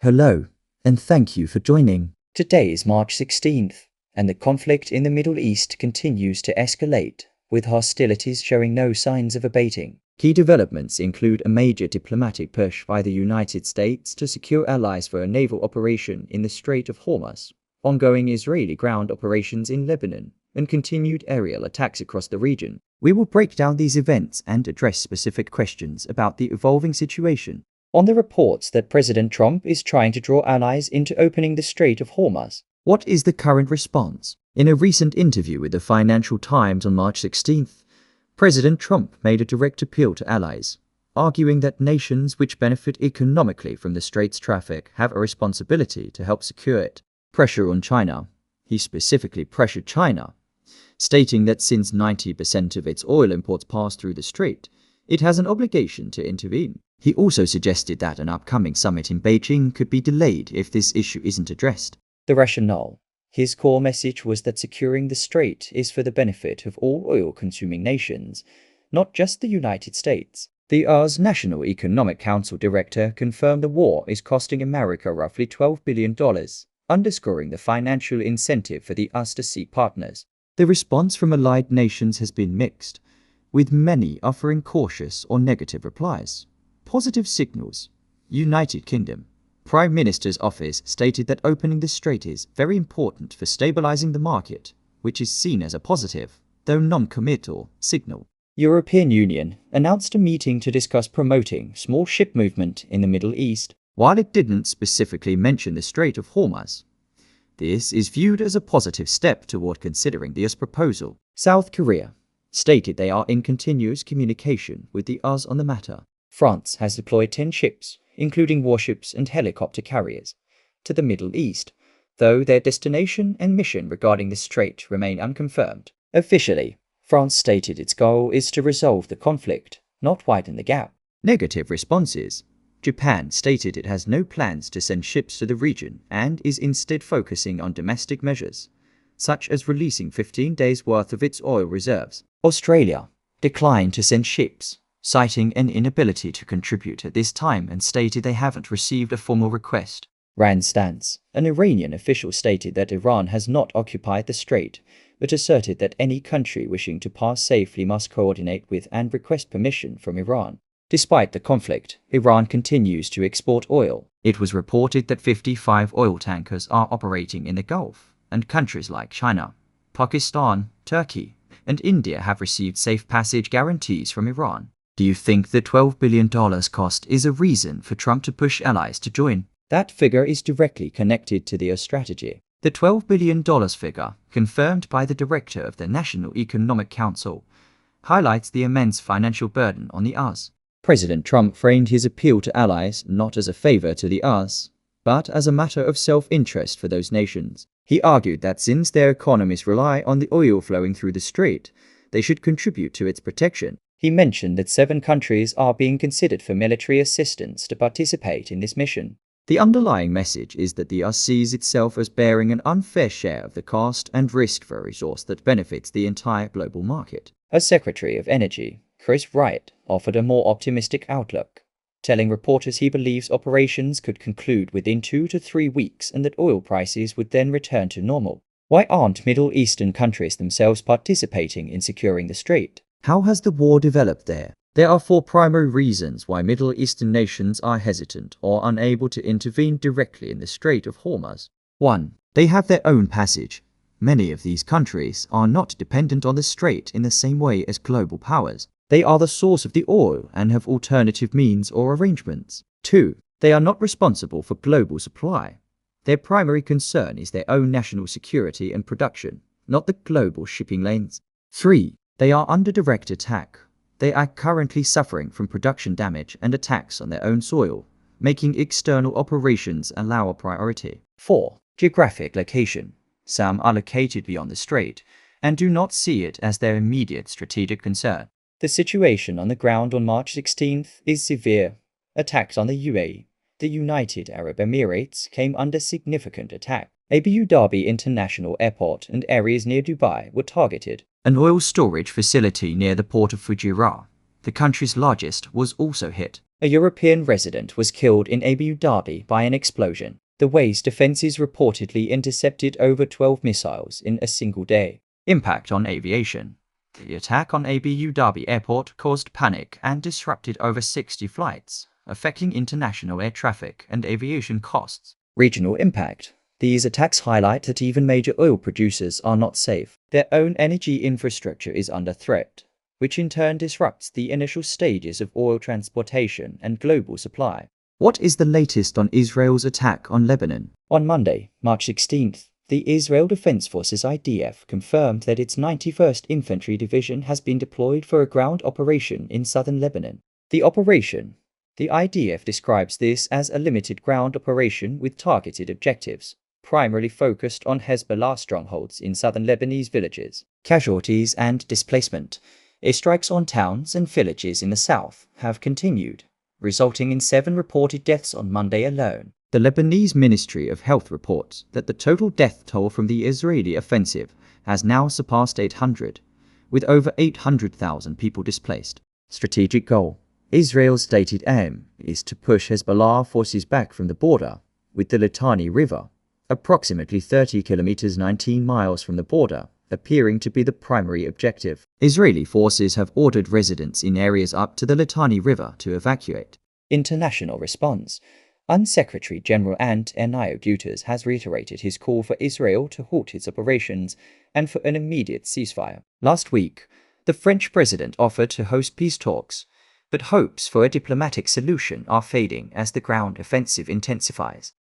Hello, and thank you for joining. Today is March 16th, and the conflict in the Middle East continues to escalate, with hostilities showing no signs of abating. Key developments include a major diplomatic push by the United States to secure allies for a naval operation in the Strait of Hormuz, ongoing Israeli ground operations in Lebanon, and continued aerial attacks across the region. We will break down these events and address specific questions about the evolving situation. On the reports that President Trump is trying to draw allies into opening the Strait of Hormuz, what is the current response? In a recent interview with the Financial Times on March 16th, President Trump made a direct appeal to allies, arguing that nations which benefit economically from the strait's traffic have a responsibility to help secure it. Pressure on China. He specifically pressured China, stating that since 90% of its oil imports pass through the strait, it has an obligation to intervene. He also suggested that an upcoming summit in Beijing could be delayed if this issue isn't addressed. The rationale. His core message was that securing the strait is for the benefit of all oil-consuming nations, not just the United States. The US's National Economic Council director confirmed the war is costing America roughly $12 billion, underscoring the financial incentive for the US to seek partners. The response from allied nations has been mixed, with many offering cautious or negative replies. Positive signals. United Kingdom. Prime Minister's office stated that opening the strait is very important for stabilizing the market, which is seen as a positive, though non-committal, signal. European Union announced a meeting to discuss promoting small ship movement in the Middle East, while it didn't specifically mention the Strait of Hormuz. This is viewed as a positive step toward considering the US proposal. South Korea stated they are in continuous communication with the US on the matter. France has deployed 10 ships, including warships and helicopter carriers, to the Middle East, though their destination and mission regarding the strait remain unconfirmed. Officially, France stated its goal is to resolve the conflict, not widen the gap. Negative responses. Japan stated it has no plans to send ships to the region and is instead focusing on domestic measures, such as releasing 15 days' worth of its oil reserves. Australia declined to send ships, citing an inability to contribute at this time and stated they haven't received a formal request. Iran's stance. An Iranian official stated that Iran has not occupied the strait, but asserted that any country wishing to pass safely must coordinate with and request permission from Iran. Despite the conflict, Iran continues to export oil. It was reported that 55 oil tankers are operating in the Gulf, and countries like China, Pakistan, Turkey, and India have received safe passage guarantees from Iran. Do you think the $12 billion cost is a reason for Trump to push allies to join? That figure is directly connected to the US strategy. The $12 billion figure, confirmed by the director of the National Economic Council, highlights the immense financial burden on the US. President Trump framed his appeal to allies not as a favor to the US, but as a matter of self-interest for those nations. He argued that since their economies rely on the oil flowing through the strait, they should contribute to its protection. He mentioned that 7 countries are being considered for military assistance to participate in this mission. The underlying message is that the US sees itself as bearing an unfair share of the cost and risk for a resource that benefits the entire global market. As Secretary of Energy, Chris Wright offered a more optimistic outlook, telling reporters he believes operations could conclude within 2 to 3 weeks and that oil prices would then return to normal. Why aren't Middle Eastern countries themselves participating in securing the strait? How has the war developed there? There are 4 primary reasons why Middle Eastern nations are hesitant or unable to intervene directly in the Strait of Hormuz. 1. They have their own passage. Many of these countries are not dependent on the strait in the same way as global powers. They are the source of the oil and have alternative means or arrangements. 2. They are not responsible for global supply. Their primary concern is their own national security and production, not the global shipping lanes. 3. They are under direct attack. They are currently suffering from production damage and attacks on their own soil, making external operations a lower priority. 4. Geographic location. Some are located beyond the strait and do not see it as their immediate strategic concern. The situation on the ground on March 16th is severe. Attacks on the UAE, the United Arab Emirates, came under significant attack. Abu Dhabi International Airport and areas near Dubai were targeted. An oil storage facility near the port of Fujairah, the country's largest, was also hit. A European resident was killed in Abu Dhabi by an explosion. The Way's defenses reportedly intercepted over 12 missiles in a single day. Impact on aviation. The attack on Abu Dhabi airport caused panic and disrupted over 60 flights, affecting international air traffic and aviation costs. Regional impact. These attacks highlight that even major oil producers are not safe. Their own energy infrastructure is under threat, which in turn disrupts the initial stages of oil transportation and global supply. What is the latest on Israel's attack on Lebanon? On Monday, March 16th, the Israel Defense Forces IDF confirmed that its 91st Infantry Division has been deployed for a ground operation in southern Lebanon. The IDF describes this as a limited ground operation with targeted objectives, primarily focused on Hezbollah strongholds in southern Lebanese villages. Casualties and displacement. Airstrikes on towns and villages in the south have continued, resulting in 7 reported deaths on Monday alone. The Lebanese Ministry of Health reports that the total death toll from the Israeli offensive has now surpassed 800, with over 800,000 people displaced. Strategic goal. Israel's stated aim is to push Hezbollah forces back from the border, with the Litani River, approximately 30 kilometers 19 miles from the border, appearing to be the primary objective. Israeli forces have ordered residents in areas up to the Litani River to evacuate. International response. Secretary General Antonio Guterres has reiterated his call for Israel to halt its operations and for an immediate ceasefire. Last week, the French president offered to host peace talks, but hopes for a diplomatic solution are fading as the ground offensive intensifies.